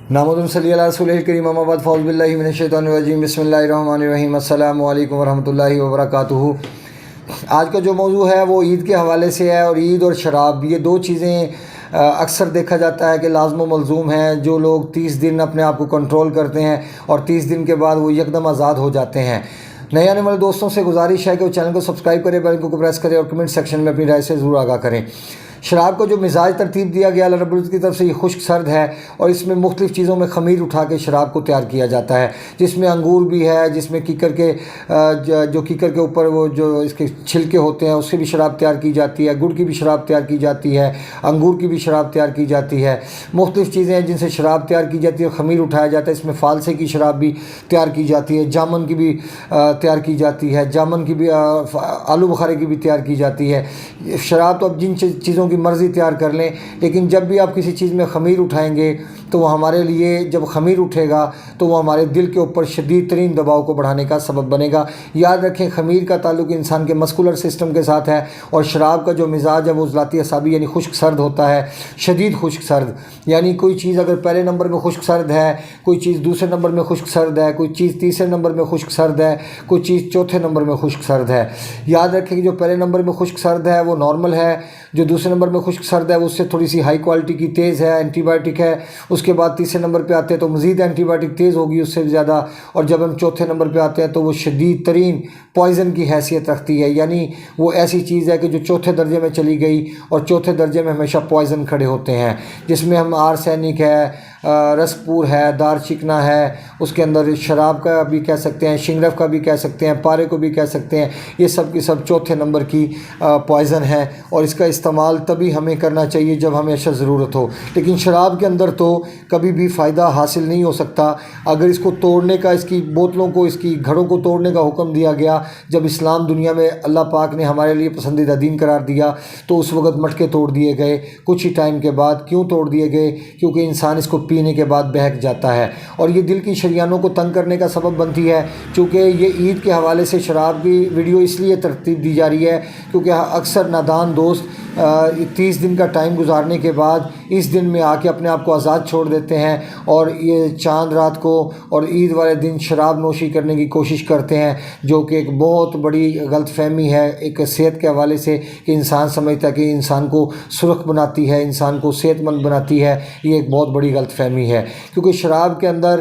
نحمدہ صلی اللہ رسول کریم اما بعد فاعوذ باللہ من الشیطان الرجیم بسم اللہ الرحمن الرحیم السلام علیکم ورحمۃ اللہ وبرکاتہ۔ آج کا جو موضوع ہے وہ عید کے حوالے سے ہے، اور عید اور شراب یہ دو چیزیں اکثر دیکھا جاتا ہے کہ لازم و ملزوم ہیں۔ جو لوگ 30 دن اپنے آپ کو کنٹرول کرتے ہیں اور 30 دن کے بعد وہ یکدم آزاد ہو جاتے ہیں۔ نئے آنے والے دوستوں سے گزارش ہے کہ وہ چینل کو سبسکرائب کریں، بیل کو پریس کریں اور کمنٹ سیکشن میں اپنی رائے سے ضرور آگاہ کریں۔ شراب کو جو مزاج ترتیب دیا گیا اللہ رب العزت کی طرف سے، یہ خشک سرد ہے، اور اس میں مختلف چیزوں میں خمیر اٹھا کے شراب کو تیار کیا جاتا ہے، جس میں انگور بھی ہے، جس میں کیکر کے جو کیکر کے اوپر وہ جو اس کے چھلکے ہوتے ہیں اس سے بھی شراب تیار کی جاتی ہے، گڑ کی بھی شراب تیار کی جاتی ہے، انگور کی بھی شراب تیار کی جاتی ہے۔ مختلف چیزیں ہیں جن سے شراب تیار کی جاتی ہے، خمیر اٹھایا جاتا ہے۔ اس میں فالسے کی شراب بھی تیار کی جاتی ہے، جامن کی بھی تیار کی جاتی ہے، جامن کی بھی آلو بخارے کی بھی تیار کی جاتی ہے۔ شراب تو اب جن چیزوں کی مرضی تیار کر لیں، لیکن جب بھی آپ کسی چیز میں خمیر اٹھائیں گے تو وہ ہمارے لیے، جب خمیر اٹھے گا تو وہ ہمارے دل کے اوپر شدید ترین دباؤ کو بڑھانے کا سبب بنے گا۔ یاد رکھیں، خمیر کا تعلق انسان کے مسکولر سسٹم کے ساتھ ہے، اور شراب کا جو مزاج ہے وہ ذاتی اعصابی یعنی خشک سرد ہوتا ہے، شدید خشک سرد۔ یعنی کوئی چیز اگر پہلے نمبر میں خشک سرد ہے، کوئی چیز دوسرے نمبر میں خشک سرد ہے، کوئی چیز تیسرے نمبر میں خشک سرد ہے، کوئی چیز چوتھے نمبر میں خشک سرد ہے۔ یاد رکھیں کہ جو پہلے نمبر میں خشک سرد ہے وہ نارمل ہے، جو دوسرے نمبر میں خشک سرد ہے اس سے تھوڑی سی ہائی کوالٹی کی تیز ہے، اینٹی بائیوٹک ہے۔ اس کے بعد تیسرے نمبر پہ آتے ہیں تو مزید اینٹی بائیوٹک تیز ہوگی اس سے زیادہ، اور جب ہم چوتھے نمبر پہ آتے ہیں تو وہ شدید ترین پوائزن کی حیثیت رکھتی ہے، یعنی وہ ایسی چیز ہے کہ جو چوتھے درجے میں چلی گئی، اور چوتھے درجے میں ہمیشہ پوائزن کھڑے ہوتے ہیں، جس میں ہم آرسینک ہے، رس پور ہے، دار چکنا ہے، اس کے اندر شراب کا بھی کہہ سکتے ہیں، شنگرف کا بھی کہہ سکتے ہیں، پارے کو بھی کہہ سکتے ہیں۔ یہ سب کی سب چوتھے نمبر کی پوائزن ہے، اور اس کا استعمال تبھی ہمیں کرنا چاہیے جب ہمیں اشد ضرورت ہو۔ لیکن شراب کے اندر تو کبھی بھی فائدہ حاصل نہیں ہو سکتا۔ اگر اس کو توڑنے کا، اس کی بوتلوں کو، اس کی گھڑوں کو توڑنے کا حکم دیا گیا جب اسلام دنیا میں اللہ پاک نے ہمارے لیے پسندیدہ دین قرار دیا، تو اس وقت مٹکے توڑ دیے گئے کچھ ہی ٹائم کے بعد۔ کیوں توڑ دیے گئے؟ کیونکہ انسان اس کو پینے کے بعد بہک جاتا ہے، اور یہ دل کی شریانوں کو تنگ کرنے کا سبب بنتی ہے۔ چونکہ یہ عید کے حوالے سے شراب کی ویڈیو اس لیے ترتیب دی جا رہی ہے کیونکہ اکثر نادان دوست 30 دن کا ٹائم گزارنے کے بعد اس دن میں آ کے اپنے آپ کو آزاد چھوڑ دیتے ہیں، اور یہ چاند رات کو اور عید والے دن شراب نوشی کرنے کی کوشش کرتے ہیں، جو کہ ایک بہت بڑی غلط فہمی ہے ایک صحت کے حوالے سے، کہ انسان سمجھتا ہے کہ انسان کو سرخ بناتی ہے، انسان کو صحت مند بناتی ہے۔ یہ ایک بہت بڑی غلط فہمی ہے، کیونکہ شراب کے اندر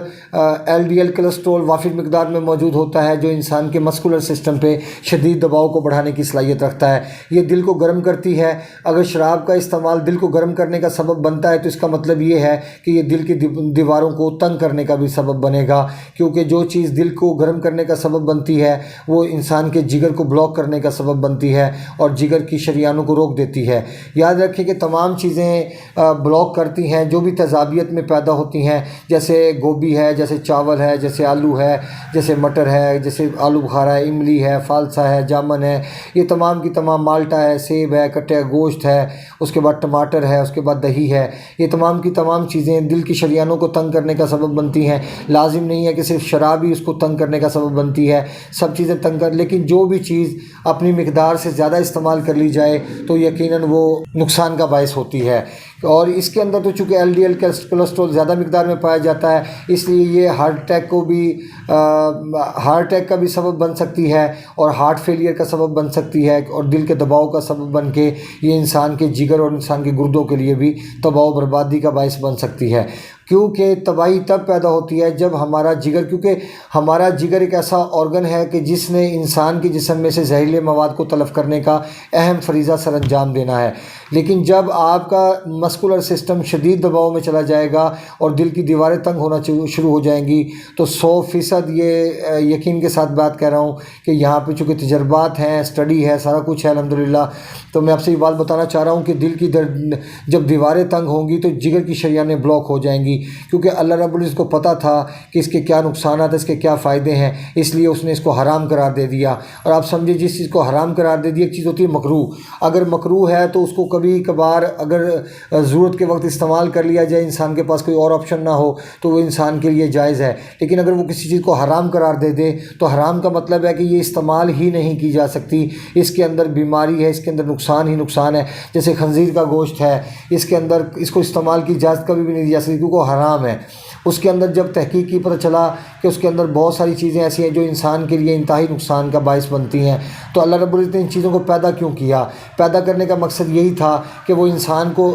LDL کولیسٹرول وافر مقدار میں موجود ہوتا ہے، جو انسان کے مسکولر سسٹم پہ شدید دباؤ کو بڑھانے کی صلاحیت رکھتا ہے۔ یہ دل کو گرم کرتی ہے۔ اگر شراب کا استعمال دل کو گرم کرنے کا سبب بنتا ہے تو اس کا مطلب یہ ہے کہ یہ دل کی دیواروں کو تنگ کرنے کا بھی سبب بنے گا، کیونکہ جو چیز دل کو گرم کرنے کا سبب بنتی ہے وہ انسان کے جگر کو بلاک کرنے کا سبب بنتی ہے، اور جگر کی شریانوں کو روک دیتی ہے۔ یاد رکھیں کہ تمام چیزیں بلاک کرتی ہیں جو بھی تیزابیت میں پیدا ہوتی ہیں، جیسے گوبھی ہے، جیسے چاول ہے، جیسے آلو ہے، جیسے مٹر ہے، جیسے آلو بخارا ہے، املی ہے، فالسا ہے، جامن ہے، یہ تمام کی تمام، مالٹا ہے، سیب ہے، کٹیا گوشت ہے، اس کے بعد ٹماٹر ہے، اس کے بعد دہی ہے، یہ تمام کی تمام چیزیں دل کی شریانوں کو تنگ کرنے کا سبب بنتی ہیں۔ لازم نہیں ہے کہ صرف شراب ہی اس کو تنگ کرنے کا سبب بنتی ہے، سب چیزیں تنگ کر، لیکن جو بھی چیز اپنی مقدار سے زیادہ استعمال کر لی جائے تو یقیناً وہ نقصان کا باعث ہوتی ہے۔ اور اس کے اندر تو چونکہ LDL کولیسٹرول زیادہ مقدار میں پایا جاتا ہے، اس لیے یہ ہارٹ اٹیک کا بھی سبب بن سکتی ہے، اور ہارٹ فیلئر کا سبب بن سکتی ہے، اور دل کے دباؤ کا سبب بن کے یہ انسان کے جگر اور انسان کے گردوں کے لیے بھی تباہ و بربادی کا باعث بن سکتی ہے۔ کیونکہ تباہی تب پیدا ہوتی ہے جب ہمارا جگر، کیونکہ ہمارا جگر ایک ایسا آرگن ہے کہ جس نے انسان کے جسم میں سے زہریلے مواد کو تلف کرنے کا اہم فریضہ سر انجام دینا ہے۔ لیکن جب آپ کا مسکولر سسٹم شدید دباؤ میں چلا جائے گا اور دل کی دیواریں تنگ ہونا شروع ہو جائیں گی، تو 100% یہ یقین کے ساتھ بات کہہ رہا ہوں کہ یہاں پہ چونکہ تجربات ہیں، اسٹڈی ہے، سارا کچھ ہے الحمدللہ، تو میں آپ سے یہ بات بتانا چاہ رہا ہوں کہ دل کی جب دیواریں تنگ ہوں گی تو جگر کی شریانیں بلاک ہو جائیں گی، کیونکہ اللہ رب العزت کو پتہ تھا کہ اس کے کیا نقصانات ہیں، اس کے کیا فائدے ہیں، اس لیے اس نے اس کو حرام قرار دے دیا۔ اور آپ سمجھے جس چیز کو حرام قرار دے دیا، ایک چیز ہوتی ہے مکروہ، اگر مکروہ ہے تو اس کو کبھی کبھار اگر ضرورت کے وقت استعمال کر لیا جائے، انسان کے پاس کوئی اور آپشن نہ ہو تو وہ انسان کے لیے جائز ہے، لیکن اگر وہ کسی چیز کو حرام قرار دے دے تو حرام کا مطلب ہے کہ یہ استعمال ہی نہیں کی جا سکتی، اس کے اندر بیماری ہے، اس کے اندر نقصان ہی نقصان ہے۔ جیسے خنزیر کا گوشت ہے، اس کے اندر اس کو استعمال کی اجازت کبھی بھی نہیں دی جا سکتی کیونکہ وہ حرام ہے۔ اس کے اندر جب تحقیق کی پتہ چلا کہ اس کے اندر بہت ساری چیزیں ایسی ہیں جو انسان کے لیے انتہائی نقصان کا باعث بنتی ہیں، تو اللہ رب العزت نے ان چیزوں کو پیدا کیوں کیا؟ پیدا کرنے کا مقصد یہی تھا کہ وہ انسان کو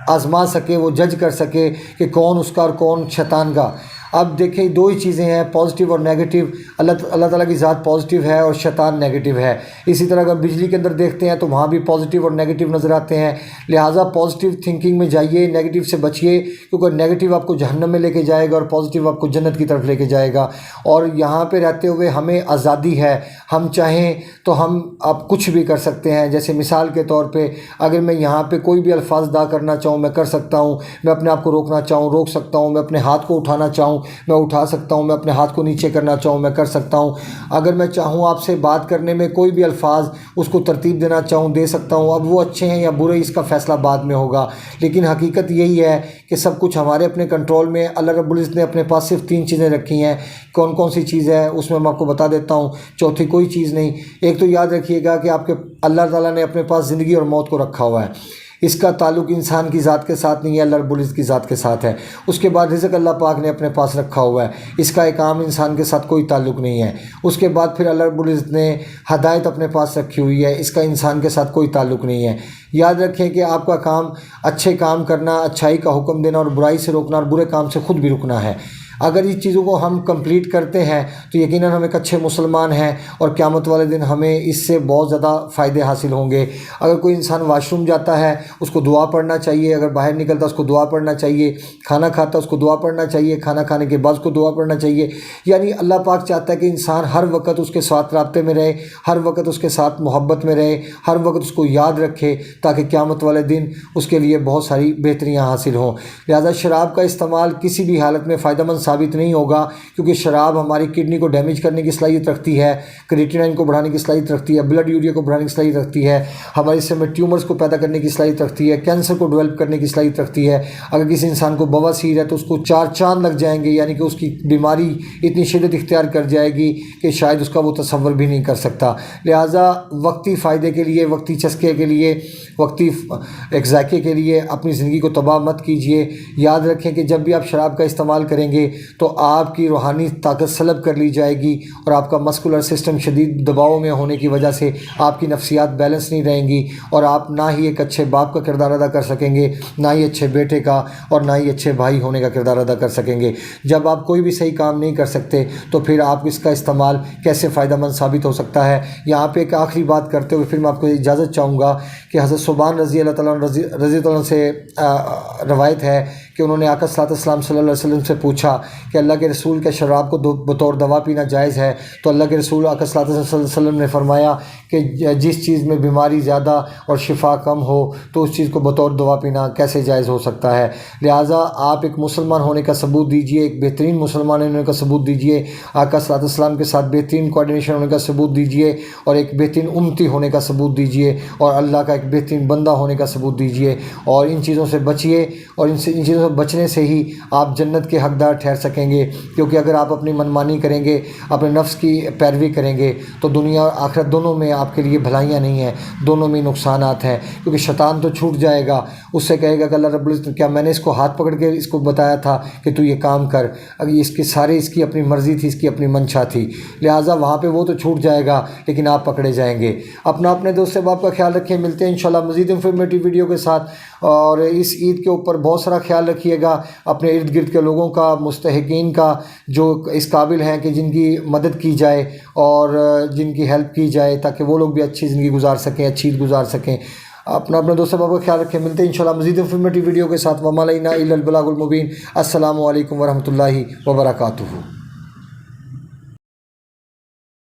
آزما سکے، وہ جج کر سکے کہ کون اس کا اور کون شیطان کا۔ اب دیکھیں دو ہی چیزیں ہیں، پازیٹیو اور نیگیٹو۔ اللہ تعالیٰ کی ذات پازیٹیو ہے اور شیطان نیگیٹو ہے۔ اسی طرح اگر بجلی کے اندر دیکھتے ہیں تو وہاں بھی پازیٹیو اور نیگیٹو نظر آتے ہیں، لہٰذا پازیٹیو تھنکنگ میں جائیے، نیگیٹو سے بچیے، کیونکہ نیگیٹو آپ کو جہنم میں لے کے جائے گا اور پازیٹیو آپ کو جنت کی طرف لے کے جائے گا۔ اور یہاں پہ رہتے ہوئے ہمیں آزادی ہے، ہم چاہیں تو ہم اب کچھ بھی کر سکتے ہیں۔ جیسے مثال کے طور پہ اگر میں یہاں پہ کوئی بھی الفاظ ادا کرنا چاہوں میں کر سکتا ہوں، میں اپنے آپ کو روکنا چاہوں روک سکتا ہوں، میں اپنے ہاتھ کو اٹھانا چاہوں میں اٹھا سکتا ہوں، میں اپنے ہاتھ کو نیچے کرنا چاہوں میں کر سکتا ہوں۔ اگر میں چاہوں آپ سے بات کرنے میں کوئی بھی الفاظ اس کو ترتیب دینا چاہوں دے سکتا ہوں۔ اب وہ اچھے ہیں یا برے اس کا فیصلہ بعد میں ہوگا، لیکن حقیقت یہی ہے کہ سب کچھ ہمارے اپنے کنٹرول میں۔ اللہ رب العزت نے اپنے پاس صرف 3 چیزیں رکھی ہیں، کون کون سی چیز ہے اس میں آپ کو بتا دیتا ہوں، چوتھی کوئی چیز نہیں۔ ایک تو یاد رکھیے گا کہ آپ کے اللہ تعالیٰ نے اپنے پاس زندگی اور موت کو رکھا ہوا ہے، اس کا تعلق انسان کی ذات کے ساتھ نہیں ہے، اللہ رب العزت کی ذات کے ساتھ ہے۔ اس کے بعد رزق اللہ پاک نے اپنے پاس رکھا ہوا ہے، اس کا ایک عام انسان کے ساتھ کوئی تعلق نہیں ہے۔ اس کے بعد پھر اللہ رب العزت نے ہدایت اپنے پاس رکھی ہوئی ہے، اس کا انسان کے ساتھ کوئی تعلق نہیں ہے۔ یاد رکھیں کہ آپ کا کام اچھے کام کرنا، اچھائی کا حکم دینا اور برائی سے روکنا اور برے کام سے خود بھی رکنا ہے۔ اگر اس چیزوں کو ہم کمپلیٹ کرتے ہیں تو یقیناً ہم ایک اچھے مسلمان ہیں اور قیامت والے دن ہمیں اس سے بہت زیادہ فائدے حاصل ہوں گے۔ اگر کوئی انسان واش روم جاتا ہے اس کو دعا پڑھنا چاہیے، اگر باہر نکلتا ہے اس کو دعا پڑھنا چاہیے، کھانا کھاتا ہے اس کو دعا پڑھنا چاہیے، کھانا کھانے کے بعد اس کو دعا پڑھنا چاہیے۔ یعنی اللہ پاک چاہتا ہے کہ انسان ہر وقت اس کے ساتھ رابطے میں رہے، ہر وقت اس کے ساتھ محبت میں رہے، ہر وقت اس کو یاد رکھے، تاکہ قیامت والے دن اس کے لیے بہت ساری بہتریاں حاصل ہوں۔ لہذا شراب کا استعمال کسی بھی حالت میں فائدہ مند ثابت نہیں ہوگا، کیونکہ شراب ہماری کڈنی کو ڈیمیج کرنے کی صلاحیت رکھتی ہے، کریٹینائن کو بڑھانے کی صلاحیت رکھتی ہے، بلڈ یوریا کو بڑھانے کی صلاحیت رکھتی ہے، ہمارے جسم میں ٹیومرز کو پیدا کرنے کی صلاحیت رکھتی ہے، کینسر کو ڈیولپ کرنے کی صلاحیت رکھتی ہے۔ اگر کسی انسان کو بواسیر ہے تو اس کو 4 چاند لگ جائیں گے، یعنی کہ اس کی بیماری اتنی شدت اختیار کر جائے گی کہ شاید اس کا وہ تصور بھی نہیں کر سکتا۔ لہٰذا وقتی فائدے کے لیے، وقتی چسکے کے لیے، وقتی ایک ذائقے کے لیے اپنی زندگی کو تباہ مت کیجیے۔ یاد رکھیں کہ جب بھی آپ شراب کا استعمال کریں گے تو آپ کی روحانی طاقت سلب کر لی جائے گی اور آپ کا مسکولر سسٹم شدید دباؤ میں ہونے کی وجہ سے آپ کی نفسیات بیلنس نہیں رہیں گی، اور آپ نہ ہی ایک اچھے باپ کا کردار ادا کر سکیں گے، نہ ہی اچھے بیٹے کا، اور نہ ہی اچھے بھائی ہونے کا کردار ادا کر سکیں گے۔ جب آپ کوئی بھی صحیح کام نہیں کر سکتے تو پھر آپ اس کا استعمال کیسے فائدہ مند ثابت ہو سکتا ہے؟ یہاں پہ ایک آخری بات کرتے ہوئے پھر میں آپ کو اجازت چاہوں گا کہ حضرت ثوبان رضی اللہ تعالیٰ سے روایت ہے کہ انہوں نے آقا صلی اللہ علیہ وسلم سے پوچھا کہ اللہ کے رسول کیا شراب کو بطور دوا پینا جائز ہے؟ تو اللہ کے رسول آقا صلی اللہ علیہ وسلم نے فرمایا کہ جس چیز میں بیماری زیادہ اور شفا کم ہو تو اس چیز کو بطور دوا پینا کیسے جائز ہو سکتا ہے؟ لہٰذا آپ ایک مسلمان ہونے کا ثبوت دیجئے، ایک بہترین مسلمان ہونے کا ثبوت دیجئے، آقا صلی اللہ علیہ وسلم کے ساتھ بہترین کوآرڈینیشن ہونے کا ثبوت دیجئے، اور ایک بہترین امتی ہونے کا ثبوت دیجئے، اور اللہ کا ایک بہترین بندہ ہونے کا ثبوت دیجئے، اور ان چیزوں سے بچیے، اور ان چیزوں سے بچنے سے ہی آپ جنت کے حقدار ٹھہر سکیں گے۔ کیونکہ اگر آپ اپنی منمانی کریں گے، اپنے نفس کی پیروی کریں گے تو دنیا اور آخرت دونوں میں آپ کے لیے بھلائیاں نہیں ہیں، دونوں میں نقصانات ہیں۔ کیونکہ شیطان تو چھوٹ جائے گا، اس سے کہے گا کہ اللہ رب العزت کیا میں نے اس کو ہاتھ پکڑ کے اس کو بتایا تھا کہ تو یہ کام کر؟ اگر اس کے سارے اس کی اپنی مرضی تھی، اس کی اپنی منشا تھی، لہٰذا وہاں پہ وہ تو چھوٹ جائے گا لیکن آپ پکڑے جائیں گے۔ اپنے دوست احباب کا خیال رکھیں، ملتے ہیں انشاءاللہ مزید انفارمیٹیو ویڈیو کے ساتھ، اور اس عید کے اوپر بہت سارا خیال رکھیے گا اپنے ارد گرد کے لوگوں کا، مستحقین کا، جو اس قابل ہیں کہ جن کی مدد کی جائے اور جن کی ہیلپ کی جائے، تاکہ وہ لوگ بھی اچھی زندگی گزار سکیں، اچھی عید گزار سکیں۔ اپنے دوست احباب کا خیال رکھیں، ملتے ہیں انشاءاللہ مزید انفارمیٹیو ویڈیو کے ساتھ۔ وما علینا الا البلاغ المبین۔ السلام علیکم ورحمۃ اللہ وبرکاتہ۔